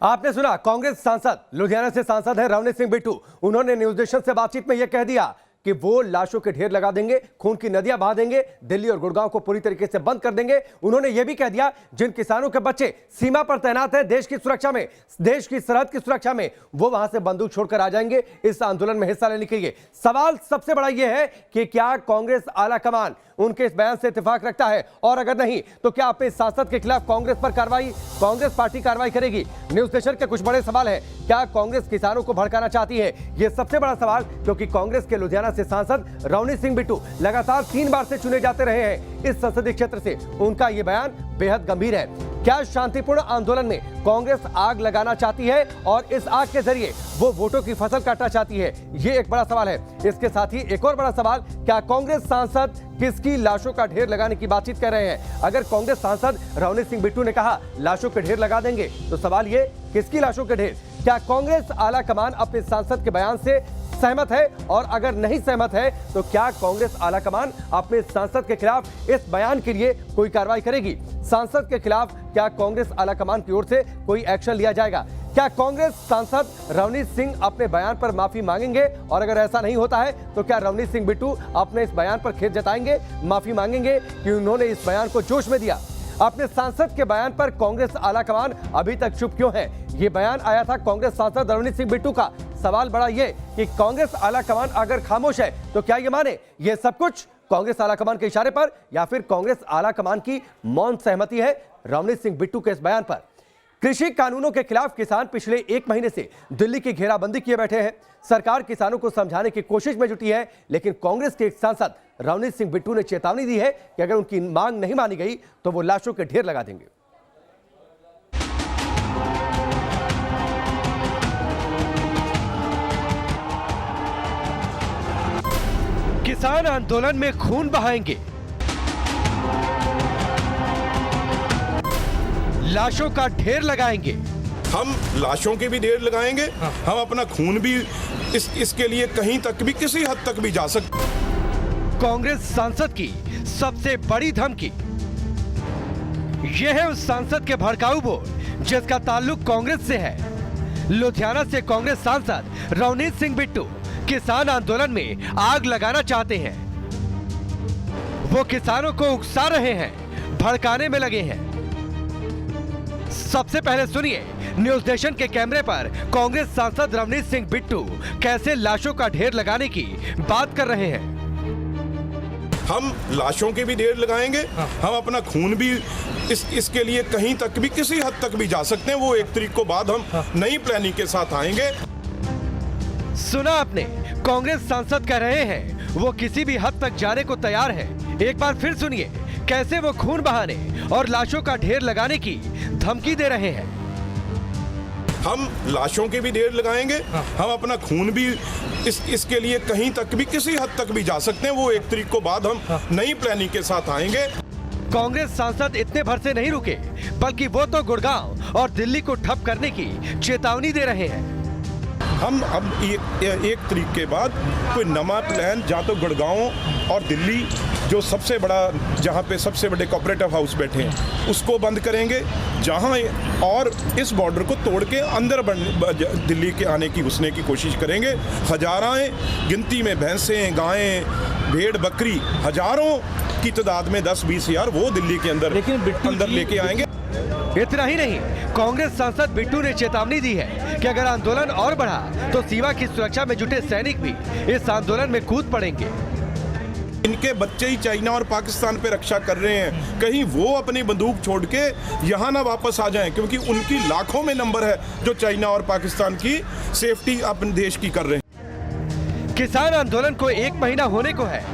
आपने सुना, कांग्रेस सांसद, लुधियाना से सांसद है रवनीत सिंह बिट्टू। उन्होंने न्यूज नेशन से बातचीत में यह कह दिया कि वो लाशों के ढेर लगा देंगे, खून की नदियां बहा देंगे, दिल्ली और गुड़गांव को पूरी तरीके से बंद कर देंगे। उन्होंने यह भी कह दिया, जिन किसानों के बच्चे सीमा पर तैनात हैं देश की सुरक्षा में, देश की सरहद की सुरक्षा में, वो वहां से बंदूक छोड़कर आ जाएंगे इस आंदोलन में हिस्सा लेने के लिए। सवाल सबसे बड़ा यह है कि क्या कांग्रेस आला कमान उनके इस बयान से इत्तेफाक रखता है, और अगर नहीं तो क्या अपने सांसद के खिलाफ कांग्रेस पार्टी कार्रवाई करेगी? न्यूज नेशन के कुछ बड़े सवाल है। क्या कांग्रेस किसानों को भड़काना चाहती है? यह सबसे बड़ा सवाल, क्योंकि कांग्रेस के लुधियाना से सांसद रवनीत सिंह बिट्टू लगातार 3 बार से चुने जाते रहे हैं इस संसदीय क्षेत्र से। उनका यह बयान बेहद गंभीर है। क्या शांतिपूर्ण आंदोलन में कांग्रेस आग लगाना चाहती है और इस आग के जरिए वो वोटों की फसल काटना चाहती है? ये एक बड़ा सवाल है। इसके साथ ही एक और बड़ा सवाल, क्या कांग्रेस सांसद किसकी लाशों का ढेर लगाने की बातचीत कर रहे हैं? अगर कांग्रेस सांसद रवनीत सिंह बिट्टू ने कहा लाशों के ढेर लगा देंगे, तो सवाल ये, किसकी लाशों के ढेर? क्या कांग्रेस आला कमान अपने सांसद के बयान से सहमत है? और अगर नहीं सहमत है तो क्या कांग्रेस आला कमान अपने सांसद के खिलाफ इस बयान के लिए कोई कार्रवाई करेगी? सांसद के खिलाफ क्या कांग्रेस आला कमान की ओर से कोई एक्शन लिया जाएगा? क्या कांग्रेस सांसद रवनीत सिंह अपने बयान पर माफी मांगेंगे? और अगर ऐसा नहीं होता है तो क्या रवनीत सिंह बिट्टू अपने इस बयान पर खेद जताएंगे, माफी मांगेंगे कि उन्होंने इस बयान को जोश में दिया? अपने सांसद के बयान पर कांग्रेस आला कमान अभी तक चुप क्यों है? ये बयान आया था कांग्रेस सांसद रवनीत सिंह बिट्टू का। सवाल बड़ा ये कि कांग्रेस आला कमान अगर खामोश है तो क्या ये माने ये सब कुछ कांग्रेस आला कमान के इशारे पर, या फिर कांग्रेस आला कमान की मौन सहमति है रवनीत सिंह बिट्टू के इस बयान पर? कृषि कानूनों के खिलाफ किसान पिछले 1 महीने से दिल्ली की घेराबंदी किए बैठे हैं। सरकार किसानों को समझाने की कोशिश में जुटी है, लेकिन कांग्रेस के एक सांसद रवनीत सिंह बिट्टू ने चेतावनी दी है कि अगर उनकी मांग नहीं मानी गई तो वो लाशों के ढेर लगा देंगे। किसान आंदोलन में खून बहाएंगे, लाशों का ढेर लगाएंगे। हम लाशों के भी ढेर लगाएंगे, हम अपना खून भी इसके लिए कहीं तक भी, किसी हद तक भी जा सकते। कांग्रेस सांसद की सबसे बड़ी धमकी। यह है उस सांसद के भड़काऊ बोल जिसका ताल्लुक कांग्रेस से है। लुधियाना से कांग्रेस सांसद रवनीत सिंह बिट्टू किसान आंदोलन में आग लगाना चाहते हैं। वो किसानों को उकसा रहे हैं, भड़काने में लगे हैं। सबसे पहले सुनिए न्यूज नेशन के कैमरे पर कांग्रेस सांसद रवनीत सिंह बिट्टू कैसे लाशों का ढेर लगाने की बात कर रहे हैं। हम लाशों के भी ढेर लगाएंगे, हम अपना खून भी इसके लिए कहीं तक भी, किसी हद तक भी जा सकते हैं। वो 1 तारीख को बाद हम नई प्लानिंग के साथ आएंगे। सुना आपने, कांग्रेस सांसद कह रहे हैं वो किसी भी हद तक जाने को तैयार है। एक बार फिर सुनिए कैसे वो खून बहाने और लाशों का ढेर लगाने की धमकी दे रहे हैं। हम लाशों के भी ढेर लगाएंगे, हम अपना खून भी इसके लिए कहीं तक भी, किसी हद तक भी जा सकते हैं। वो 1 तारीख को बाद हम नई प्लानिंग के साथ आएंगे। कांग्रेस सांसद इतने भर से नहीं रुके, बल्कि वो तो गुड़गांव और दिल्ली को ठप करने की चेतावनी दे रहे हैं। हम अब 1 तारीख के बाद कोई नया प्लान, जहाँ तो गुड़गांव और दिल्ली जो सबसे बड़ा, जहाँ पे सबसे बड़े कोऑपरेटिव हाउस बैठे हैं, उसको बंद करेंगे। जहाँ और इस बॉर्डर को तोड़ के अंदर दिल्ली के आने की घुसने की कोशिश करेंगे। हजारों गिनती में भैंसें, गायें, भेड़, बकरी, हजारों की तादाद में 10-20 हज़ार वो दिल्ली के अंदर लेके आएंगे। इतना ही नहीं, कांग्रेस सांसद बिट्टू ने चेतावनी दी है कि अगर आंदोलन और बढ़ा तो सीमा की सुरक्षा में जुटे सैनिक भी इस आंदोलन में कूद पड़ेंगे। इनके बच्चे ही चाइना और पाकिस्तान पे रक्षा कर रहे हैं, कहीं वो अपनी बंदूक छोड़ के यहाँ ना वापस आ जाएं, क्योंकि उनकी लाखों में नंबर है जो चाइना और पाकिस्तान की सेफ्टी अपने देश की कर रहे हैं। किसान आंदोलन को 1 महीना होने को है।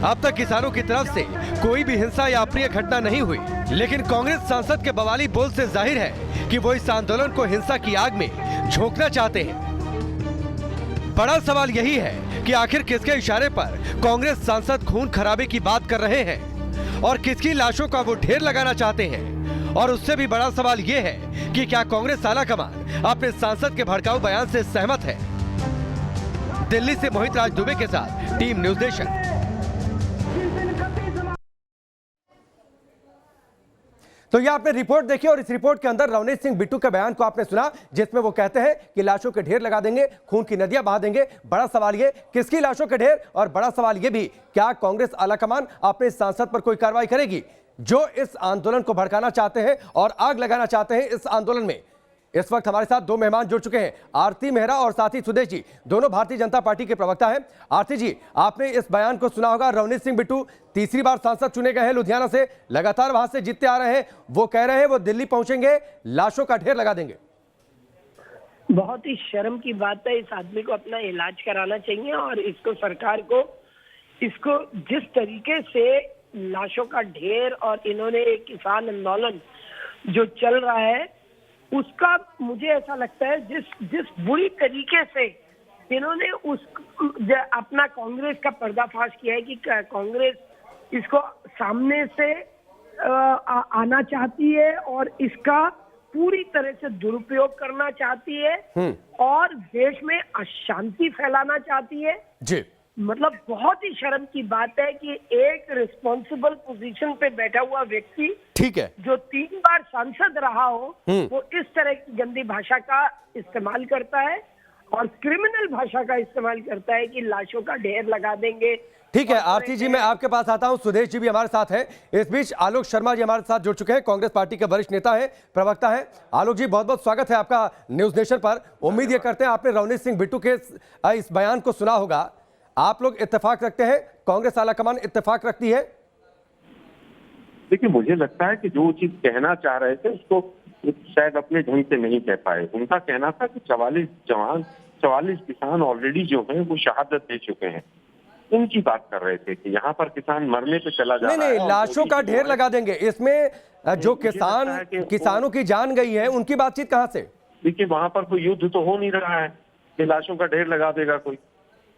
अब तक किसानों की तरफ से कोई भी हिंसा या अप्रिय घटना नहीं हुई, लेकिन कांग्रेस सांसद के बवाली बोल से जाहिर है कि वो इस आंदोलन को हिंसा की आग में झोंकना चाहते हैं। बड़ा सवाल यही है कि आखिर किसके इशारे पर कांग्रेस सांसद खून खराबे की बात कर रहे हैं और किसकी लाशों का वो ढेर लगाना चाहते हैं। और उससे भी बड़ा सवाल ये है कि क्या कांग्रेस आला कमान अपने सांसद के भड़काऊ बयान से सहमत है। दिल्ली से मोहित राज दुबे के साथ टीम न्यूज नेशन। तो ये आपने रिपोर्ट देखी और इस रिपोर्ट के अंदर रवनीत सिंह बिट्टू के बयान को आपने सुना, जिसमें वो कहते हैं कि लाशों के ढेर लगा देंगे, खून की नदियां बहा देंगे। बड़ा सवाल ये, किसकी लाशों के ढेर, और बड़ा सवाल ये भी, क्या कांग्रेस आलाकमान अपने सांसद पर कोई कार्रवाई करेगी जो इस आंदोलन को भड़काना चाहते हैं और आग लगाना चाहते हैं इस आंदोलन में। इस वक्त हमारे साथ दो मेहमान जुड़ चुके हैं, आरती मेहरा और साथ ही सुदेश जी, दोनों भारतीय जनता पार्टी के प्रवक्ता हैं। आरती जी, आपने इस बयान को सुना होगा। रवनीत सिंह बिट्टू तीसरी बार सांसद चुने गए हैं लुधियाना से, लगातार वहां से जीतते आ रहे हैं। वो कह रहे हैं वो दिल्ली पहुंचेंगे, लाशों का ढेर लगा देंगे। बहुत ही शर्म की बात है, इस आदमी को अपना इलाज कराना चाहिए और इसको सरकार को इसको जिस तरीके से लाशों का ढेर और इन्होंने एक किसान आंदोलन जो चल रहा है उसका, मुझे ऐसा लगता है जिस बुरी तरीके से इन्होंने अपना कांग्रेस का पर्दाफाश किया है कि कांग्रेस इसको सामने से आना चाहती है और इसका पूरी तरह से दुरुपयोग करना चाहती है और देश में अशांति फैलाना चाहती है जी। मतलब बहुत ही शर्म की बात है कि एक रिस्पॉन्सिबल पोजीशन पे बैठा हुआ व्यक्ति, ठीक है, जो 3 बार सांसद रहा हो, वो इस तरह की गंदी भाषा का इस्तेमाल करता है और क्रिमिनल भाषा का इस्तेमाल करता है कि लाशों का ढेर लगा देंगे। ठीक है आरती जी, मैं आपके पास आता हूं। सुदेश जी भी हमारे साथ हैं। इस बीच आलोक शर्मा जी हमारे साथ जुड़ चुके हैं, कांग्रेस पार्टी के वरिष्ठ नेता हैं, प्रवक्ता हैं। आलोक जी, बहुत बहुत स्वागत है आपका न्यूज नेशन पर। उम्मीद ये करते हैं आपने रवनीत सिंह बिट्टू के इस बयान को सुना होगा। आप लोग इत्तेफाक रखते हैं, कांग्रेस आलाकमान इत्तेफाक रखती है? देखिए, मुझे लगता है कि जो चीज कहना चाह रहे थे उसको शायद अपने ढंग से नहीं कह पाए। उनका कहना था कि 44 किसान ऑलरेडी जो हैं वो शहादत दे चुके हैं। उनकी बात कर रहे थे कि यहाँ पर किसान मरने पे चला जा रहा है। नहीं, लाशों का ढेर लगा देंगे, इसमें जो किसानों की जान गई है उनकी बातचीत कहाँ से? देखिए, वहां पर कोई युद्ध तो हो नहीं रहा है कि लाशों का ढेर लगा देगा कोई।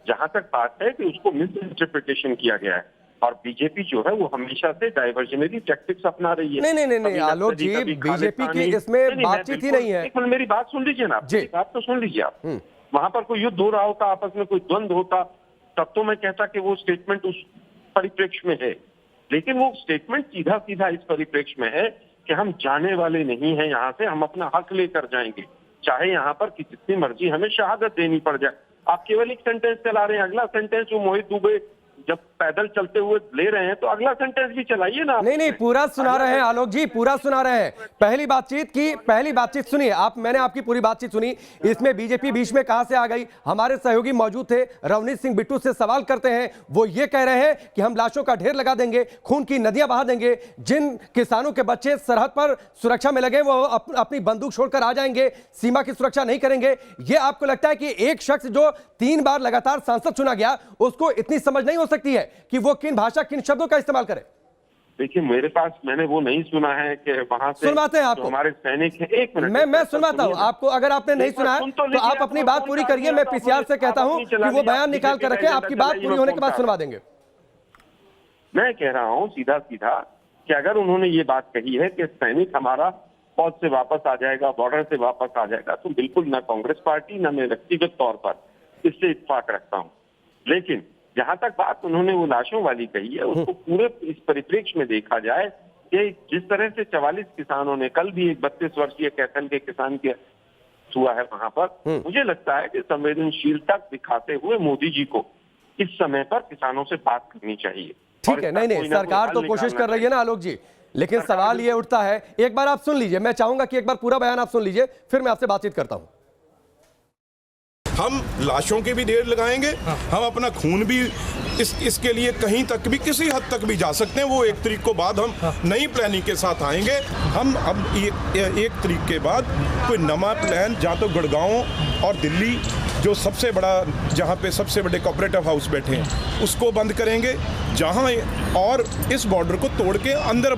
जहां तक बात है कि उसको मिस इंटरप्रिटेशन किया गया है और बीजेपी जो है वो हमेशा से डाइवर्जनरी टैक्टिक्स अपना रही है। नहीं आलोक जी, बीजेपी की इसमें बातचीत ही नहीं है। एक मिनट, मेरी बात सुन लीजिए ना, बात तो सुन लीजिए आप। वहां पर कोई युद्ध हो रहा होता, आपस में कोई द्वंद्व होता, तब तो मैं कहता कि वो स्टेटमेंट उस परिप्रेक्ष्य में है। लेकिन वो स्टेटमेंट सीधा सीधा इस परिप्रेक्ष्य में है कि हम जाने वाले नहीं हैं यहाँ से, हम अपना हक लेकर जाएंगे, चाहे यहाँ पर जितनी मर्जी हमें शहादत देनी पड़ जाए। आप केवल एक सेंटेंस चला रहे हैं, अगला सेंटेंस जो मोहित दुबे जब पैदल चलते हुए ले रहे हैं तो अगला सेंटेंस भी चलाइए ना। नहीं, पूरा सुना रहे हैं आलोक जी, पूरा सुना रहे हैं। पहली बातचीत सुनिए आप, मैंने आपकी पूरी बातचीत सुनी। इसमें बीजेपी बीच में कहां से आ गई? हमारे सहयोगी मौजूद थे, रवनीत सिंह बिट्टू से सवाल करते हैं, वो ये कह रहे हैं कि हम लाशों का ढेर लगा देंगे, खून की नदियां बहा देंगे, जिन किसानों के बच्चे सरहद पर सुरक्षा में लगे वो अपनी बंदूक छोड़कर आ जाएंगे, सीमा की सुरक्षा नहीं करेंगे। ये आपको लगता है कि एक शख्स जो 3 बार लगातार सांसद चुना गया उसको इतनी समझ नहीं हो सकती है कि वो किन भाषा, किन शब्दों का इस्तेमाल करे? देखिए, मेरे पास मैंने वो नहीं सुना है कि वहां से सुनवाते हैं आपको हमारे सैनिक हैं। एक मिनट, मैं सुनवाता हूं आपको। अगर आपने नहीं सुना है तो आप अपनी बात पूरी करिए। मैं पीसीआर से कहता हूं कि वो बयान निकाल कर रखें, आपकी बात पूरी होने के बाद सुनवा देंगे। मैं कह रहा हूं सीधा सीधा कि अगर उन्होंने ये बात कही है कि सैनिक हमारा फौज से वापस आ जाएगा, बॉर्डर से वापस आ जाएगा, तो बिल्कुल ना कांग्रेस पार्टी ना मैं व्यक्तिगत तौर पर इससे इत्तेफाक रखता हूं। लेकिन जहां तक बात उन्होंने वो लाशों वाली कही है उसको पूरे इस परिप्रेक्ष्य में देखा जाए कि जिस तरह से 44 किसानों ने, कल भी एक 32 वर्षीय कैथल के किसान के हुआ है वहां पर, मुझे लगता है कि संवेदनशीलता दिखाते हुए मोदी जी को इस समय पर किसानों से बात करनी चाहिए। ठीक है, नहीं, सरकार तो कोशिश कर रही है ना आलोक जी, लेकिन सवाल ये उठता है, एक बार आप सुन लीजिए, मैं चाहूंगा कि एक बार पूरा बयान आप सुन लीजिए, फिर मैं आपसे बातचीत करता हूं। हम लाशों के भी ढेर लगाएंगे, हम अपना खून भी इसके लिए कहीं तक भी, किसी हद तक भी जा सकते हैं। वो 1 तारीख को बाद हम नई प्लानिंग के साथ आएंगे। हम अब 1 तारीख के बाद कोई नया प्लान, जहाँ तो गुड़गांव और दिल्ली जो सबसे बड़ा, जहाँ पे सबसे बड़े कोऑपरेटिव हाउस बैठे हैं, उसको बंद करेंगे, जहाँ और इस बॉर्डर को तोड़ के अंदर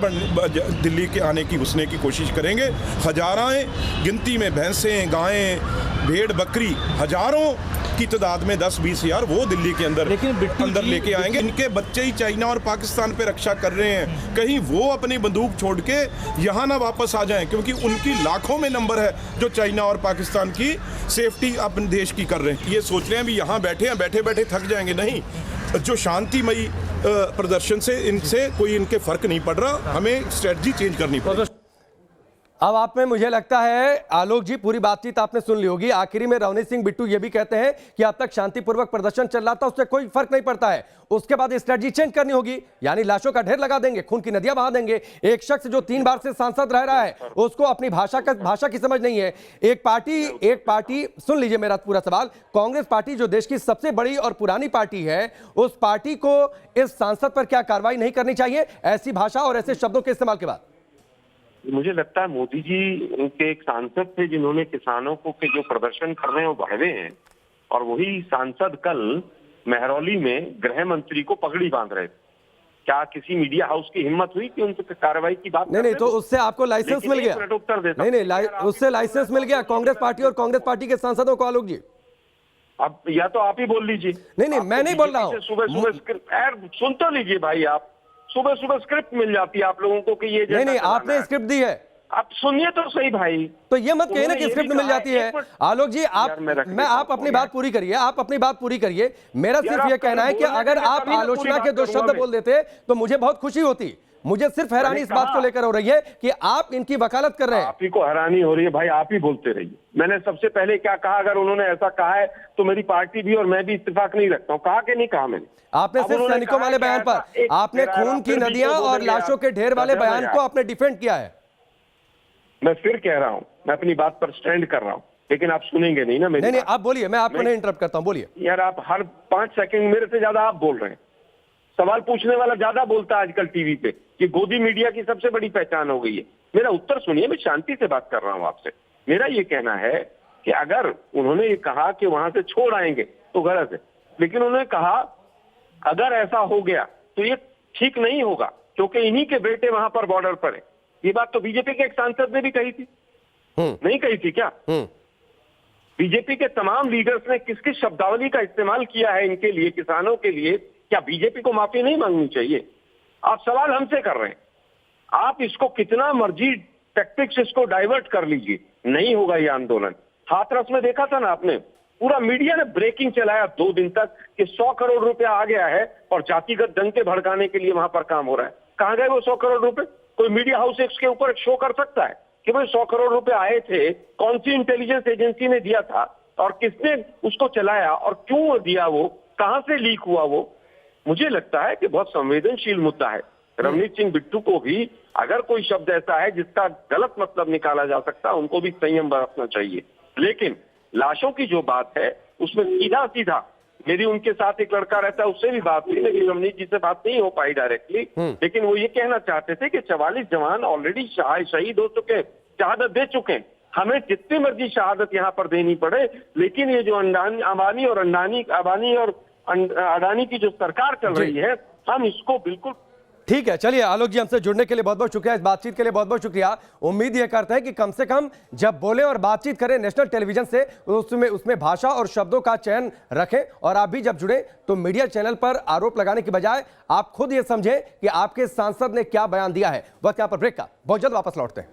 दिल्ली के आने की घुसने की कोशिश करेंगे। हजाराएं गिनती में भैंसें, गायें, भेड़, बकरी, हजारों की तादाद में 10-20 हज़ार वो दिल्ली के अंदर लेके आएंगे। इनके बच्चे ही चाइना और पाकिस्तान पे रक्षा कर रहे हैं, कहीं वो अपनी बंदूक छोड़ के यहाँ ना वापस आ जाएं, क्योंकि उनकी लाखों में नंबर है जो चाइना और पाकिस्तान की सेफ्टी अपने देश की कर रहे हैं। ये सोच रहे हैं भी यहाँ बैठे बैठे थक जाएंगे। नहीं, जो शांतिमयी प्रदर्शन से इनसे कोई इनके फर्क नहीं पड़ रहा, हमें स्ट्रेटजी चेंज करनी पड़ेगी। अब आप में मुझे लगता है आलोक जी पूरी बातचीत आपने सुन ली होगी। आखिरी में रवनीत सिंह बिट्टू ये भी कहते हैं कि अब तक शांतिपूर्वक प्रदर्शन चल रहा था, उससे कोई फर्क नहीं पड़ता है, उसके बाद स्ट्रेटजी चेंज करनी होगी, यानी लाशों का ढेर लगा देंगे, खून की नदियां बहा देंगे। एक शख्स जो 3 बार से सांसद रह रहा है उसको अपनी भाषा की समझ नहीं है। एक पार्टी सुन लीजिए मेरा पूरा सवाल, कांग्रेस पार्टी जो देश की सबसे बड़ी और पुरानी पार्टी है, उस पार्टी को इस सांसद पर क्या कार्रवाई नहीं करनी चाहिए ऐसी भाषा और ऐसे शब्दों के इस्तेमाल के बाद? मुझे लगता है मोदी जी के एक सांसद थे जिन्होंने किसानों को के जो प्रदर्शन कर रहे हैं वो बढ़ावे हैं, और वही सांसद कल महरौली में गृह मंत्री को पगड़ी बांध रहे थे। क्या किसी मीडिया हाउस की हिम्मत हुई कि उनसे कार्रवाई की बात? नहीं, तो उससे आपको लाइसेंस मिल गया? उत्तर देता नहीं, उससे लाइसेंस मिल गया कांग्रेस पार्टी और कांग्रेस पार्टी के सांसदों को। आलोक जी अब या तो आप ही बोल लीजिए। नहीं, मैं नहीं बोल रहा हूँ। सुबह सुन तो लीजिए भाई, आप सुबह स्क्रिप्ट मिल जाती है आप लोगों को कि ये नहीं, आपने स्क्रिप्ट दी है, आप सुनिए तो सही भाई। तो ये मत कहिए ना कि स्क्रिप्ट मिल जाती है। आलोक जी आप अपनी बात पूरी करिए, आप अपनी बात पूरी करिए। मेरा सिर्फ ये कहना है कि अगर आप आलोचना के 2 शब्द बोल देते तो मुझे बहुत खुशी होती। मुझे सिर्फ हैरानी इस बात को लेकर हो रही है कि आप इनकी वकालत कर रहे हैं। आप ही को हैरानी हो रही है भाई, आप ही बोलते रहिए। मैंने सबसे पहले क्या कहा, अगर उन्होंने ऐसा कहा है तो मेरी पार्टी भी और मैं भी इत्तेफाक नहीं रखता हूँ। कहा कि नहीं कहा मैंने? आपने सिर्फ सैनिकों वाले बयान पर, आपने खून की नदियां और लाशों के ढेर वाले बयान को आपने डिफेंड किया है। मैं फिर कह रहा हूं, मैं अपनी बात पर स्टैंड कर रहा हूं, लेकिन आप सुनेंगे नहीं ना मेरी। नहीं, आप बोलिए, मैं आपको नहीं इंटरप्ट करता हूं, बोलिए। यार आप हर 5 सेकंड मेरे से ज्यादा आप बोल रहे हैं। सवाल पूछने वाला ज्यादा बोलता है आजकल टीवी पे, कि गोदी मीडिया की सबसे बड़ी पहचान हो गई है। मेरा उत्तर सुनिए, मैं शांति से बात कर रहा हूं आपसे। मेरा ये कहना है कि अगर उन्होंने ये कहा कि वहां से छोड़ आएंगे तो गलत है, लेकिन उन्होंने कहा अगर ऐसा हो गया तो ये ठीक नहीं होगा क्योंकि इन्हीं के बेटे वहां पर बॉर्डर पर है। ये बात तो बीजेपी के एक सांसद ने भी कही थी, नहीं कही थी क्या? बीजेपी के तमाम लीडर्स ने किस किस शब्दावली का इस्तेमाल किया है इनके लिए, किसानों के लिए। क्या बीजेपी को माफी नहीं मांगनी चाहिए? आप सवाल हमसे कर रहे हैं, आप इसको कितना मर्जी टैक्टिक्स इसको डाइवर्ट कर लीजिए, नहीं होगा ये आंदोलन। हाथरस में देखा था ना आपने, पूरा मीडिया ने ब्रेकिंग चलाया 2 दिन तक कि 100 करोड़ रुपया आ गया है और जातिगत दंगे भड़काने के लिए वहां पर काम हो रहा है। कहां गए वो 100 करोड़ रुपए? कोई मीडिया हाउस इसके ऊपर एक शो कर सकता है कि भाई 100 करोड़ रुपए आए थे, कौन सी इंटेलिजेंस एजेंसी ने दिया था और किसने उसको चलाया और क्यों दिया, वो कहां से लीक हुआ? वो मुझे लगता है कि बहुत संवेदनशील मुद्दा है। रवनीत सिंह बिट्टू को भी अगर कोई शब्द ऐसा है जिसका गलत मतलब निकाला जा सकता है, उनको भी संयम बरतना चाहिए। लेकिन लाशों की जो बात है उसमें सीधा सीधा मेरी उनके साथ एक लड़का रहता है, उससे भी बात हुई, लेकिन रवनीत जी से बात नहीं हो पाई डायरेक्टली। लेकिन वो ये कहना चाहते थे कि 44 जवान ऑलरेडी शहीद हो चुके, शहादत दे चुके हैं। हमें जितनी मर्जी शहादत यहाँ पर देनी पड़े, लेकिन ये जो अंबानी और अडानी की जो सरकार चल रही है, हम इसको बिल्कुल। ठीक है, चलिए आलोक जी, हमसे जुड़ने के लिए बहुत बहुत शुक्रिया, इस बातचीत के लिए बहुत बहुत शुक्रिया। उम्मीद यह करते हैं कि कम से कम जब बोले और बातचीत करें नेशनल टेलीविजन से, उसमें भाषा और शब्दों का चयन रखें। और आप भी जब जुड़े तो मीडिया चैनल पर आरोप लगाने की बजाय आप खुद ये समझें कि आपके सांसद ने क्या बयान दिया है। वक्त यहाँ पर ब्रेक का, बहुत जल्द वापस लौटते हैं।